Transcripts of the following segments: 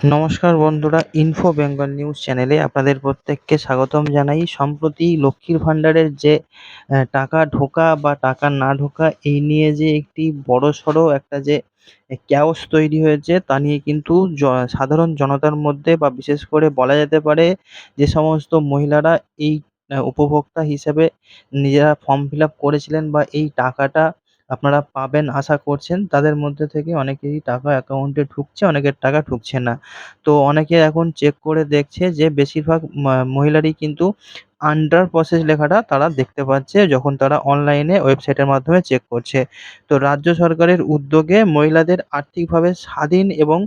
নমস্কার বন্ধুরা, info Bengal news চ্যানেলে আপনাদের প্রত্যেককে স্বাগতম জানাই। সম্প্রতি লক্ষ্মীর ভাণ্ডারের যে টাকা ঢোকা বা টাকা না ঢোকা এই নিয়ে যে একটি বড়সড় একটা যে chaos তৈরি হয়েছে তা নিয়ে কিন্তু সাধারণ জনতার মধ্যে বা বিশেষ করে বলা যেতে পারে যে সমস্ত মহিলারা এই উপভোক্তা হিসেবে নিজেরা ফর্ম ফিল আপ করেছিলেন বা এই টাকাটা আপনারা পাবেন আশা করছেন, তাদের মধ্যে থেকে অনেকেরই টাকা অ্যাকাউন্টে ঢুকছে, অনেকের টাকা ঢুকছে না। তো অনেকে এখন চেক করে দেখছে যে বেশিরভাগ মহিলারই কিন্তু আন্ডার প্রসেস লেখাটা তারা দেখতে পাচ্ছে যখন তারা অনলাইনে ওয়েবসাইটের মাধ্যমে চেক করছে। তো রাজ্য সরকারের উদ্যোগে মহিলাদের আর্থিকভাবে স্বাধীন এবং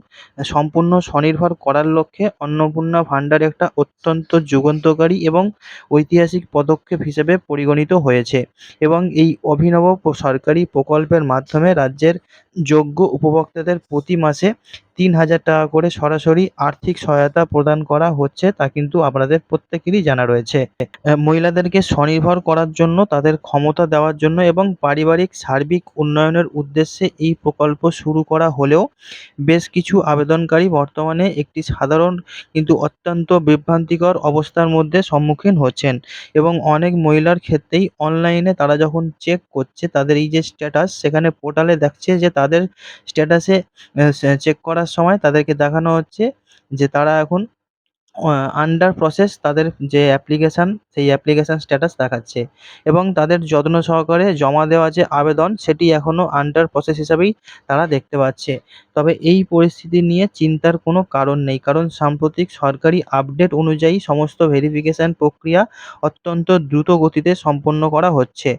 সম্পূর্ণ স্বনির্ভর করার লক্ষ্যে অন্নপূর্ণা ভাণ্ডার একটা অত্যন্ত যুগান্তকারী এবং ঐতিহাসিক পদক্ষেপ হিসেবে পরিগণিত হয়েছে এবং এই অভিনব সরকারি প্রকল্পের মাধ্যমে রাজ্যের যোগ্য উপভোক্তাদের প্রতি মাসে ৩,০০০ টাকা করে সরাসরি আর্থিক সহায়তা প্রদান করা হচ্ছে, তা কিন্তু আপনাদের প্রত্যেকেরই জানা রয়েছে। মহিলাদেরকে স্বনির্ভর করার জন্য, তাদের ক্ষমতা দেওয়ার জন্য এবং পারিবারিক সার্বিক উন্নয়নের উদ্দেশ্যে এই প্রকল্প শুরু করা হলেও বেশ কিছু আবেদনকারী বর্তমানে একটি সাধারণ কিন্তু অত্যন্ত বিভ্রান্তিকর অবস্থার মধ্যে সম্মুখীন হচ্ছেন এবং অনেক মহিলার ক্ষেত্রেই অনলাইনে তারা যখন চেক করছে তাদের এই যে স্ট্যাটাস, সেখানে পোর্টালে দেখছে যে তাদের স্ট্যাটাসে চেক করার সময় তাদেরকে দেখানো হচ্ছে যে তারা এখন অ আন্ডার প্রসেস, তাদের যে অ্যাপ্লিকেশান সেই অ্যাপ্লিকেশান স্ট্যাটাস দেখাচ্ছে এবং তাদের যত্ন সহকারে জমা দেওয়া যে আবেদন সেটি এখনও আন্ডার প্রসেস হিসাবেই তারা দেখতে পাচ্ছে। তবে এই পরিস্থিতি নিয়ে চিন্তার কোনো কারণ নেই, কারণ সাম্প্রতিক সরকারি আপডেট অনুযায়ী সমস্ত ভেরিফিকেশান প্রক্রিয়া অত্যন্ত দ্রুত গতিতে সম্পন্ন করা হচ্ছে।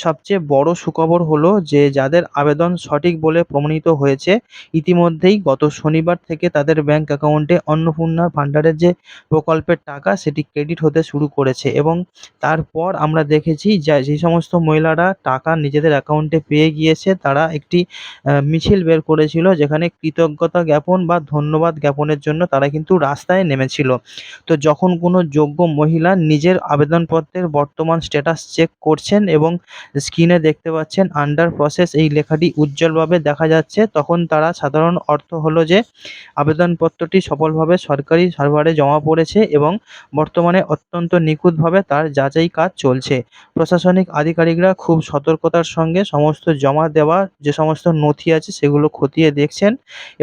সবচেয়ে বড় সুখবর হলো যে যাদের আবেদন সঠিক বলে প্রমাণিত হয়েছে, ইতিমধ্যেই গত শনিবার থেকে তাদের ব্যাংক অ্যাকাউন্টে অন্নপূর্ণা ভাণ্ডারের যে প্রকল্পের টাকা সেটি ক্রেডিট হতে শুরু করেছে এবং তারপর আমরা দেখেছি যে সমস্ত মহিলারা টাকা নিজেদের অ্যাকাউন্টে পেয়ে গিয়েছে, তারা একটি মিছিল বের করেছিল যেখানে কৃতজ্ঞতা জ্ঞাপন বা ধন্যবাদ জ্ঞাপনের জন্য তারা কিন্তু রাস্তায় নেমেছিল। তো যখন কোনো যোগ্য মহিলা নিজের আবেদনপত্রের বর্তমান স্ট্যাটাস চেক করছেন এবং স্ক্রিনে দেখতে পাচ্ছেন আন্ডার প্রসেস এই লেখাটি উজ্জ্বলভাবে দেখা যাচ্ছে, তখন তারা সাধারণ অর্থ হলো যে আবেদনপত্রটি সফলভাবে সরকারি সার্ভারে জমা পড়েছে এবং বর্তমানে অত্যন্ত নিখুঁতভাবে তার যাচাই কাজ চলছে। প্রশাসনিক আধিকারিকরা খুব সতর্কতার সঙ্গে সমস্ত জমা দেওয়া যে সমস্ত নথি আছে সেগুলো খতিয়ে দেখছেন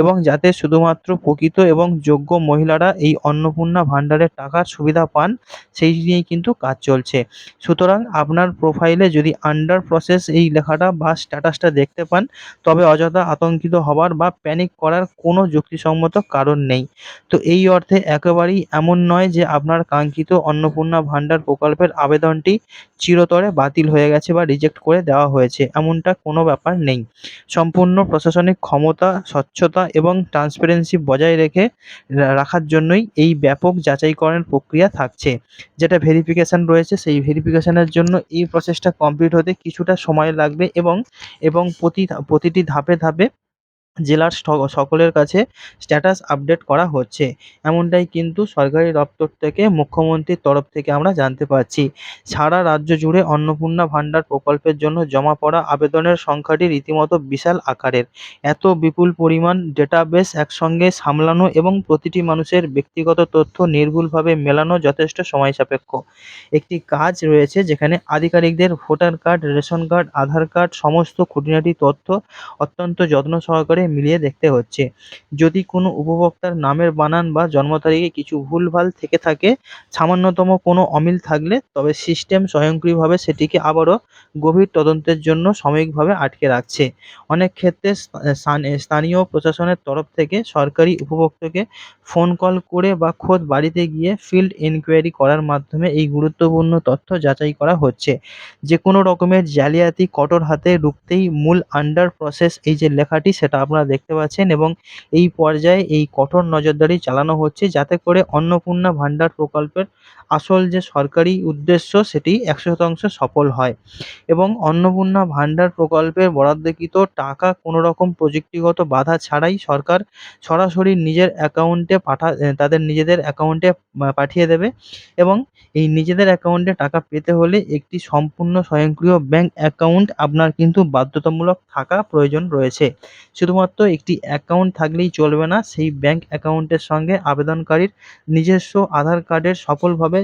এবং যাতে শুধুমাত্র প্রকৃত এবং যোগ্য মহিলারা এই অন্নপূর্ণা ভাণ্ডারের টাকার সুবিধা পান, সেই নিয়েই কিন্তু কাজ চলছে। সুতরাং আপনার প্রোফাইলে যদি আন্ডার প্রসেস এই লেখাটা বা স্ট্যাটাসটা দেখতে পান, তবে অযথা আতঙ্কিত হবার বা প্যানিক করার কোনো যুক্তিসম্মত কারণ নেই। তো এই অর্থে একেবারেই এমন নয় যে আপনার কাঙ্ক্ষিত অন্নপূর্ণা ভাণ্ডার প্রকল্পের আবেদনটি চিরতরে বাতিল হয়ে গেছে বা রিজেক্ট করে দেওয়া হয়েছে, এমনটা কোনো ব্যাপার নেই। সম্পূর্ণ প্রশাসনিক ক্ষমতা, স্বচ্ছতা এবং ট্রান্সপারেন্সি বজায় রাখার জন্যই এই ব্যাপক যাচাইকরণের প্রক্রিয়া থাকছে। যেটা ভেরিফিকেশান রয়েছে সেই ভেরিফিকেশানের জন্য এই প্রসেসটা কমপ্লিট হতে কিছুটা সময় লাগবে এবং প্রতিটি ধাপে ধাপে জেলার সকলের কাছে স্ট্যাটাস আপডেট করা হচ্ছে। এমনটাই কিন্তু সরকারি দপ্তর থেকে মুখ্যমন্ত্রীর তরফ থেকে আমরা জানতে পারছি। সারা রাজ্য জুড়ে অন্নপূর্ণা ভাণ্ডার প্রকল্পের জন্য জমা পড়া আবেদনের সংখ্যাটি রীতিমতো বিশাল আকারের। এত বিপুল পরিমাণ ডেটাবেস একসঙ্গে সামলানো এবং প্রতিটি মানুষের ব্যক্তিগত তথ্য নির্ভুলভাবে মেলানো যথেষ্ট সময় সাপেক্ষ। একটি কাজ রয়েছে যেখানে আধিকারিকদের ভোটার কার্ড, রেশন কার্ড, আধার কার্ড সমস্ত খুঁটিনাটি তথ্য অত্যন্ত যত্ন সহকারে মিলিয়ে দেখতে হচ্ছে। যদি কোনো উপভোক্তার নামের বানান বা জন্ম তারিখে কিছু ভুলভাল থেকে থাকে, সামান্যতম কোনো অমিল থাকলে তবে সিস্টেম স্বয়ংক্রিয়ভাবে সেটিকে আবারও গভীর তদন্তের জন্য সাময়িকভাবে আটকে রাখছে। অনেক ক্ষেত্রে স্থানীয় প্রশাসনের তরফ থেকে সরকারি উপভোক্তাকে ফোন কল করে বা খোদ বাড়িতে গিয়ে ফিল্ড এনকোয়ারি করার মাধ্যমে এই গুরুত্বপূর্ণ তথ্য যাচাই করা হচ্ছে। যেকোনো রকমের জালিয়াতি কঠোর হাতে রুখতেই মূল আন্ডার প্রসেস এই যে লেখাটি সেটা আপনারা দেখতে পাচ্ছেন এবং এই পর্যায়ে এই কঠোর নজরদারি চালানো হচ্ছে যাতে করে অন্নপূর্ণা ভাণ্ডার প্রকল্পের আসল যে সরকারি উদ্দেশ্য সেটি ১০০% সফল হয় এবং অন্নপূর্ণা ভাণ্ডার প্রকল্পের বরাদ্দকৃত টাকা কোনো রকম প্রযুক্তিগত বাধা ছাড়াই সরকার সরাসরি নিজের অ্যাকাউন্টে তাদের নিজেদের অ্যাকাউন্টে পাঠিয়ে দেবে এবং এই নিজেদের অ্যাকাউন্টে টাকা পেতে হলে একটি সম্পূর্ণ স্বয়ংক্রিয় ব্যাংক অ্যাকাউন্ট আপনার কিন্তু বাধ্যতামূলক থাকা প্রয়োজন রয়েছে। শুধুমাত্র শুধুমাত্র একটি অ্যাকাউন্ট থাকলেই চলবে না, সেই ব্যাংক অ্যাকাউন্টের সঙ্গে আবেদনকারীর নিজস্ব আধার কার্ডের সফলভাবে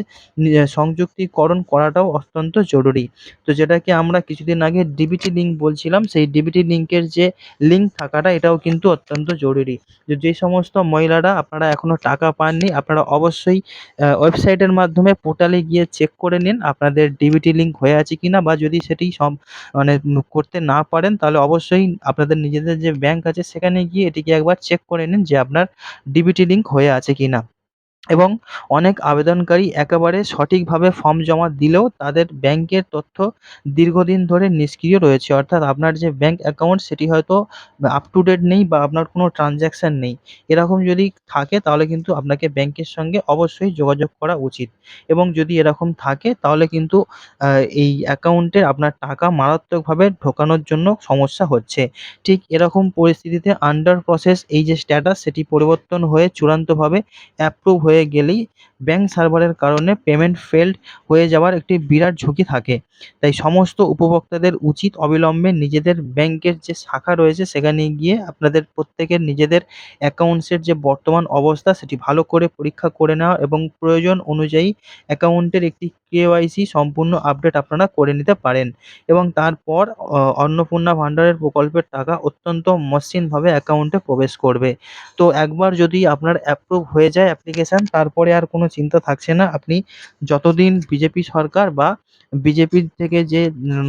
সংযুক্তিকরণ করাটাও অত্যন্ত জরুরি। তো যেটাকে আমরা কিছুদিন আগে ডিবিটি লিঙ্ক বলছিলাম, সেই ডিবিটি লিঙ্কের যে লিঙ্ক থাকাটা এটাও কিন্তু অত্যন্ত জরুরি। যে সমস্ত মহিলারা আপনারা এখনো টাকা পাননি, আপনারা অবশ্যই ওয়েবসাইটের মাধ্যমে পোর্টালে গিয়ে চেক করে নিন আপনাদের ডিবিটি লিঙ্ক হয়ে আছে কিনা, বা যদি সেটি মানে করতে না পারেন তাহলে অবশ্যই আপনাদের নিজেদের যে ব্যাংক আছে সেখানে গিয়ে এটিকে একবার চেক করে নিন যে আপনার ডিবিটি লিঙ্ক হয়ে আছে কিনা। এবং অনেক আবেদনকারী একেবারে সঠিকভাবে ফর্ম জমা দিলেও তাদের ব্যাংকের তথ্য দীর্ঘদিন ধরে নিষ্ক্রিয় রয়েছে। অর্থাৎ আপনার যে ব্যাংক অ্যাকাউন্ট সেটি হয়তো আপ টু ডেট নেই বা আপনার কোনো ট্রানজ্যাকশন নেই। এরকম যদি থাকে তাহলে কিন্তু আপনাকে ব্যাংকের সঙ্গে অবশ্যই যোগাযোগ করা উচিত। এবং যদি এরকম থাকে তাহলে কিন্তু এই অ্যাকাউন্টে আপনার টাকা মারাত্মকভাবে ঢোকানোর জন্য সমস্যা হচ্ছে। ঠিক এরকম পরিস্থিতিতে আন্ডার প্রসেস এই যে স্ট্যাটাস সেটি পরিবর্তন হয়ে চূড়ান্তভাবে অ্যাপ্রুভ হয়ে গেলেই ব্যাংক সার্ভারের কারণে পেমেন্ট ফেলড হয়ে যাওয়ার একটি বিরাট ঝুঁকি থাকে। তাই সমস্ত উপভোক্তাদের উচিত অবিলম্বে নিজেদের ব্যাংকের যে শাখা রয়েছে সেখানে গিয়ে আপনাদের প্রত্যেকের নিজেদের অ্যাকাউন্টসের যে বর্তমান অবস্থা সেটি ভালো করে পরীক্ষা করে নেওয়া এবং প্রয়োজন অনুযায়ী অ্যাকাউন্টের একটি কেওয়াইসি সম্পূর্ণ আপডেট আপনারা করে নিতে পারেন। এবং তারপর অন্নপূর্ণা ভান্ডারের প্রকল্পের টাকা অত্যন্ত মসৃণভাবে অ্যাকাউন্টে প্রবেশ করবে। তো একবার যদি আপনার অ্যাপ্রুভ হয়ে যায় অ্যাপ্লিকেশান, তারপরে আর কোনো চিন্তা থাকছে না। আপনি যতদিন বিজেপি সরকার বা বিজেপির থেকে যে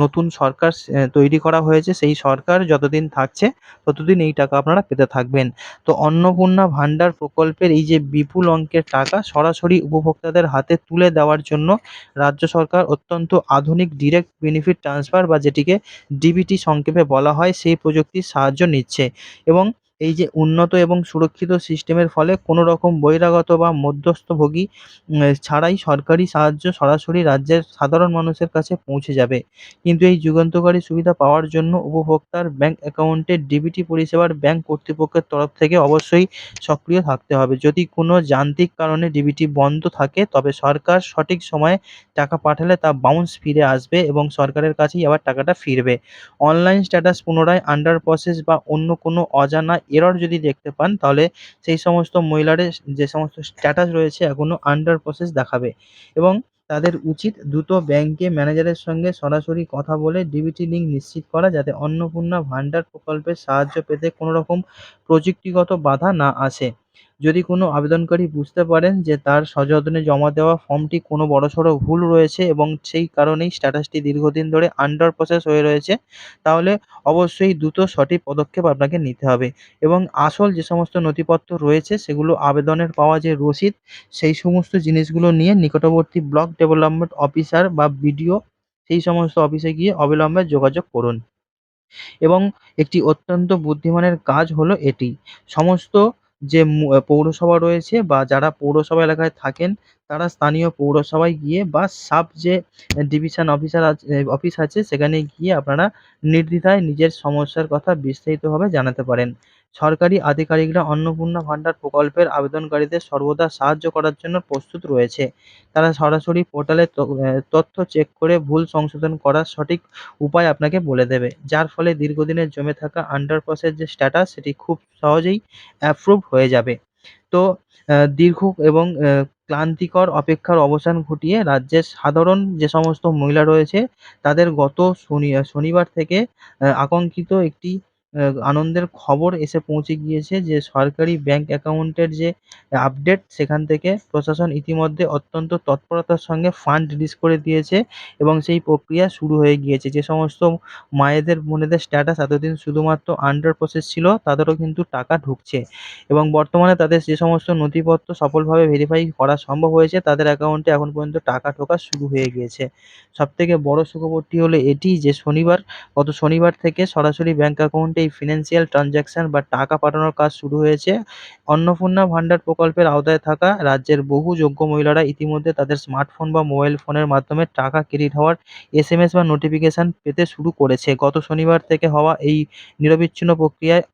নতুন সরকার তৈরি করা হয়েছে সেই সরকার যতদিন থাকছে ততদিন এই টাকা আপনারা পেতে থাকবেন। তো অন্নপূর্ণা ভান্ডার প্রকল্পের এই যে বিপুল অঙ্কের টাকা সরাসরি উপভোক্তাদের হাতে তুলে দেওয়ার জন্য রাজ্য সরকার অত্যন্ত আধুনিক ডিরেক্ট বেনিফিট ট্রান্সফার বা যেটিকে ডিবিটি সংক্ষেপে বলা হয় সেই প্রযুক্তির সাহায্য নিচ্ছে। এবং এই যে উন্নত এবং সুরক্ষিত সিস্টেমের ফলে কোনো রকম বহিরাগত বা মধ্যস্থভোগী ছাড়াই সরকারি সাহায্য সরাসরি রাজ্যের সাধারণ মানুষের কাছে পৌঁছে যাবে। কিন্তু এই যুগান্তকারী সুবিধা পাওয়ার জন্য উপভোক্তার ব্যাংক অ্যাকাউন্টে ডিবিটি পরিষেবার ব্যাংক কর্তৃপক্ষের তরফ থেকে অবশ্যই সক্রিয় থাকতে হবে। যদি কোনো যান্ত্রিক কারণে ডিবিটি বন্ধ থাকে তবে সরকার সঠিক সময়ে টাকা পাঠালে তা বাউন্স ফিরে আসবে এবং সরকারের কাছেই আবার টাকাটা ফিরবে। অনলাইন স্ট্যাটাস পুনরায় আন্ডার প্রসেস বা অন্য কোনো অজানা এরর যদি দেখতে পান তাহলে সেই সমস্ত মহিলাদের যে সমস্ত স্ট্যাটাস রয়েছে এখনও আন্ডার প্রসেস দেখাবে। এবং তাদের উচিত দ্রুত ব্যাংকে ম্যানেজারের সঙ্গে সরাসরি কথা বলে ডিবিটি লিঙ্ক নিশ্চিত করা, যাতে অন্নপূর্ণা ভান্ডার প্রকল্পের সাহায্য পেতে কোনো রকম প্রযুক্তিগত বাধা না আসে। যদি কোনো আবেদনকারী বুঝতে পারেন যে তার সযত্নে জমা দেওয়া ফর্মটি কোনো বড়সড় ভুল রয়েছে এবং সেই কারণেই স্ট্যাটাসটি দীর্ঘদিন ধরে আন্ডার প্রসেস হয়ে রয়েছে, তাহলে অবশ্যই দ্রুত সঠিক পদক্ষেপ আপনাকে নিতে হবে। এবং আসল যে সমস্ত নথিপত্র রয়েছে সেগুলো আবেদনের পাওয়া যে রসিদ সেই সমস্ত জিনিসগুলো নিয়ে নিকটবর্তী ব্লক ডেভেলপমেন্ট অফিসার বা বিডিও সেই সমস্ত অফিসে গিয়ে অবিলম্বে যোগাযোগ করুন। এবং একটি অত্যন্ত বুদ্ধিমানের কাজ হলো এটি। সমস্ত যে পৌরসভা রয়েছে বা যারা পৌরসভা এলাকায় থাকেন তারা স্থানীয় পৌরসভায় গিয়ে বা সাব যে ডিভিশন অফিসার অফিস আছে সেখানে গিয়ে আপনারা নির্দ্বিধায় নিজের সমস্যার কথা বিস্তারিতভাবে জানাতে পারেন। সরকারি আধিকারিকরা অন্নপূর্ণা ভান্ডার প্রকল্পের আবেদনকারীদের সর্বদা সাহায্য করার জন্য প্রস্তুত রয়েছে। তারা সরাসরি পোর্টালে তথ্য চেক করে ভুল সংশোধন করার সঠিক উপায় আপনাকে বলে দেবে। যার ফলে দীর্ঘদিনের জমে থাকা আন্ডার প্রসেস যে স্ট্যাটাস সেটি খুব সহজেই অ্যাপ্রুভ হয়ে যাবে। তো দীর্ঘ এবং ক্লান্তিকর অপেক্ষার অবসান ঘটিয়ে রাজ্যের সাধারণ যে সমস্ত মহিলা রয়েছে তাদের গত শনিবার থেকে আকাঙ্ক্ষিত একটি আনন্দের খবর এসে পৌঁছে গিয়েছে যে সরকারি ব্যাংক অ্যাকাউন্টের যে আপডেট সেখান থেকে প্রশাসন ইতিমধ্যে অত্যন্ত তৎপরতার সঙ্গে ফান্ড রিলিজ করে দিয়েছে এবং সেই প্রক্রিয়া শুরু হয়ে গিয়েছে। যে সমস্ত মায়েদের বোনেদের স্ট্যাটাস এতদিন শুধুমাত্র আন্ডার প্রসেস ছিল তাদেরও কিন্তু টাকা ঢুকছে এবং বর্তমানে তাদের যে সমস্ত নথিপত্র সফলভাবে ভেরিফাই করা সম্ভব হয়েছে তাদের অ্যাকাউন্টে এখন পর্যন্ত টাকা ঢোকা শুরু হয়ে গিয়েছে। সবথেকে বড় সুখবরটি হলো এটি যে গত শনিবার থেকে সরাসরি ব্যাংক অ্যাকাউন্টে এই ফিন্যান্সিয়াল ট্রান্সাকশন বা টাকা পাঠানোর কাজ শুরু হয়েছে। অন্নপূর্ণা ভান্ডার প্রকল্পের আওতায় থাকা রাজ্যের বহু যোগ্য মহিলারা ইতিমধ্যে তাদের স্মার্টফোন বা মোবাইল ফোনের মাধ্যমে টাকা ক্রেডিট হওয়ার এসএমএস বা নোটিফিকেশন পেতে শুরু করেছে। গত শনিবার থেকে হওয়া এই নিরবিচ্ছিন্ন প্রক্রিয়ায়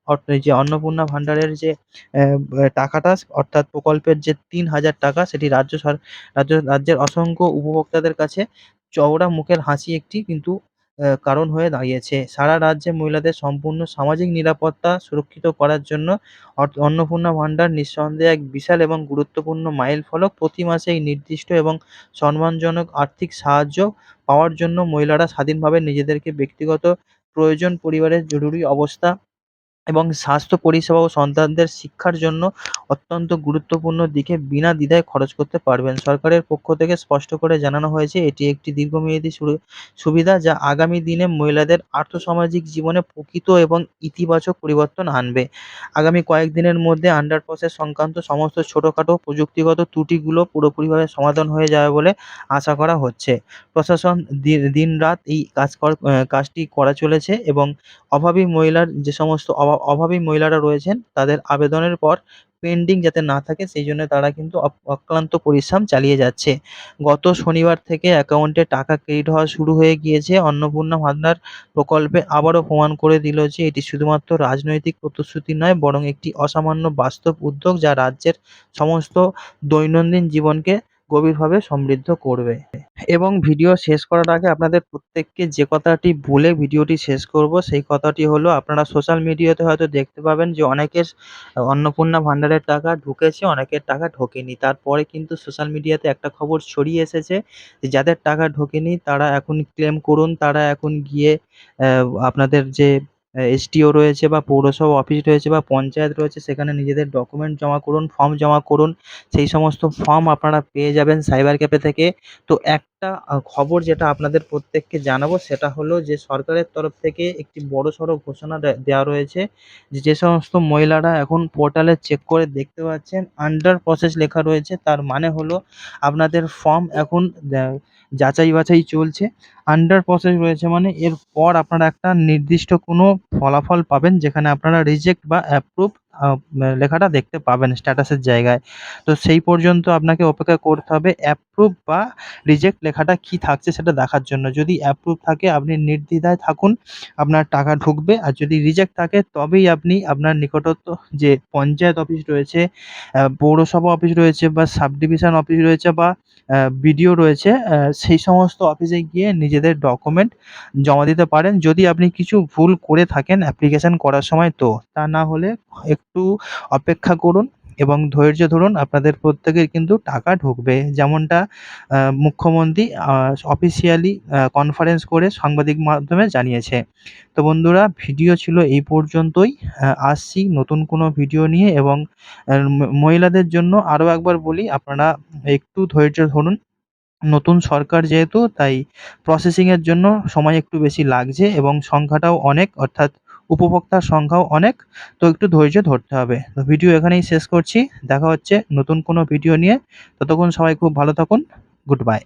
যে অন্নপূর্ণা ভান্ডারের যে টাকাটা অর্থাৎ প্রকল্পের যে ৩,০০০ টাকা সেটি রাজ্যের অসংখ্য উপভোক্তাদের কাছে চওড়া মুখের হাসি একটি কিন্তু কারণ হয়ে দাঁড়িয়েছে। সারা রাজ্যে মহিলাদের সম্পূর্ণ সামাজিক নিরাপত্তা সুরক্ষিত করার জন্য অন্নপূর্ণা ভান্ডার নিঃসন্দেহে এক বিশাল এবং গুরুত্বপূর্ণ মাইলফলক। প্রতি মাসে এই নির্দিষ্ট এবং সম্মানজনক আর্থিক সাহায্য পাওয়ার জন্য মহিলারা স্বাধীনভাবে নিজেদেরকে ব্যক্তিগত প্রয়োজন, পরিবারের জরুরি অবস্থা এবং স্বাস্থ্য পরিষেবা ও সন্তানদের শিক্ষার জন্য অত্যন্ত গুরুত্বপূর্ণ দিকে বিনা দ্বিধায় খরচ করতে পারবেন। সরকারের পক্ষ থেকে স্পষ্ট করে জানানো হয়েছে, এটি একটি দীর্ঘমেয়াদী সুবিধা যা আগামী দিনে মহিলাদের আর্থসামাজিক জীবনে প্রকৃত এবং ইতিবাচক পরিবর্তন আনবে। আগামী কয়েকদিনের মধ্যে আন্ডার প্রসেস সংক্রান্ত সমস্ত ছোটখাটো প্রযুক্তিগত ত্রুটিগুলো পুরোপুরিভাবে সমাধান হয়ে যাবে বলে আশা করা হচ্ছে। প্রশাসন দিনরাত এই কাজটি করে চলেছে এবং অভাবী মহিলার যে সমস্ত অভাবী মহিলারা রয়েছেন তাদের আবেদনের পর পেন্ডিং যাতে না থাকে সেই জন্য তারা কিন্তু অক্লান্ত পরিশ্রম চালিয়ে যাচ্ছে। গত শনিবার থেকে অ্যাকাউন্টে টাকা ক্রেডিট হওয়া শুরু হয়ে গিয়েছে। অন্নপূর্ণা ভান্ডার প্রকল্পে আবারও প্রমাণ করে দিল যে এটি শুধুমাত্র রাজনৈতিক প্রতিশ্রুতি নয়, বরং একটি অসামান্য বাস্তব উদ্যোগ যা রাজ্যের সমস্ত দৈনন্দিন জীবনকে গভীরভাবে সমৃদ্ধ করবে। এবং ভিডিও শেষ করার আগে আপনাদের প্রত্যেককে যে কথাটি বলে ভিডিওটি শেষ করব সেই কথাটি হলো, আপনারা সোশ্যাল মিডিয়াতে হয়তো দেখতে পাবেন যে অনেকের অন্নপূর্ণা ভান্ডারের টাকা ঢুকেছে, অনেকের টাকা ঢোকেনি। তারপরে কিন্তু সোশ্যাল মিডিয়াতে একটা খবর ছড়িয়ে এসেছে যে যাদের টাকা ঢোকেনি তারা এখন ক্লেম করুন, তারা এখন গিয়ে আপনাদের যে এসডিও রয়েছে বা পৌরসভা অফিস রয়েছে বা পঞ্চায়েত রয়েছে সেখানে নিজেদের ডকুমেন্ট জমা করুন, ফর্ম জমা করুন। সেই সমস্ত ফর্ম আপনারা পেয়ে যাবেন সাইবার ক্যাফে থেকে। তো একটা খবর যেটা আপনাদের প্রত্যেককে জানাবো সেটা হলো যে সরকারের তরফ থেকে একটি বড়সড় ঘোষণা দেওয়া রয়েছে যে সমস্ত মহিলারা এখন পোর্টালে চেক করে দেখতে পাচ্ছেন আন্ডার প্রসেস লেখা রয়েছে, তার মানে হলো আপনাদের ফর্ম এখন যাচাই বাছাই চলছে। আন্ডার প্রসেস রয়েছে মানে এরপর আপনারা একটা নির্দিষ্ট কোনো ফলাফল পাবেন যেখানে আপনারা রিজেক্ট বা অ্যাপ্রুভ লেখাটা দেখতে পাবেন স্ট্যাটাসের জায়গায়। তো সেই পর্যন্ত আপনাকে অপেক্ষা করতে হবে অ্যাপ্রুভ বা রিজেক্ট লেখাটা কি থাকছে সেটা দেখার জন্য। যদি অ্যাপ্রুভ থাকে আপনি নির্দ্বিধায় থাকুন, আপনার টাকা ঢুকবে। আর যদি রিজেক্ট থাকে তবেই আপনি আপনার নিকটস্থ যে পঞ্চায়েত অফিস রয়েছে, পৌরসভা অফিস রয়েছে বা সাব ডিভিশন অফিস রয়েছে বা বিডিও রয়েছে, সেই সমস্ত অফিসে গিয়ে নিজেদের ডকুমেন্ট জমা দিতে পারেন। যদি আপনি কিছু ভুল করে থাকেন অ্যাপ্লিকেশন করার সময় তো। তা না হলে একটু অপেক্ষা করুন এবং ধৈর্য ধরুন, আপনাদের প্রত্যেকের কিন্তু টাকা ঢুকবে। যেমনটা মুখ্যমন্ত্রী অফিসিয়ালি কনফারেন্স করে সাংবাদিক মাধ্যমে জানিয়েছে। তো বন্ধুরা, ভিডিও ছিল এই পর্যন্তই। আসছি নতুন কোনো ভিডিও নিয়ে এবং মহিলাদের জন্য আরও একবার বলি, আপনারা একটু ধৈর্য ধরুন। নতুন সরকার যেহেতু তাই প্রসেসিংয়ের জন্য সময় একটু বেশি লাগছে এবং সংখ্যাটাও অনেক, অর্থাৎ উপভোক্তার সংখ্যাও অনেক। তো একটু ধৈর্য ধরতে হবে। তো ভিডিও এখানেই শেষ করছি। দেখা হচ্ছে নতুন কোনো ভিডিও নিয়ে। ততক্ষণ সবাই খুব ভালো থাকুন। Good bye.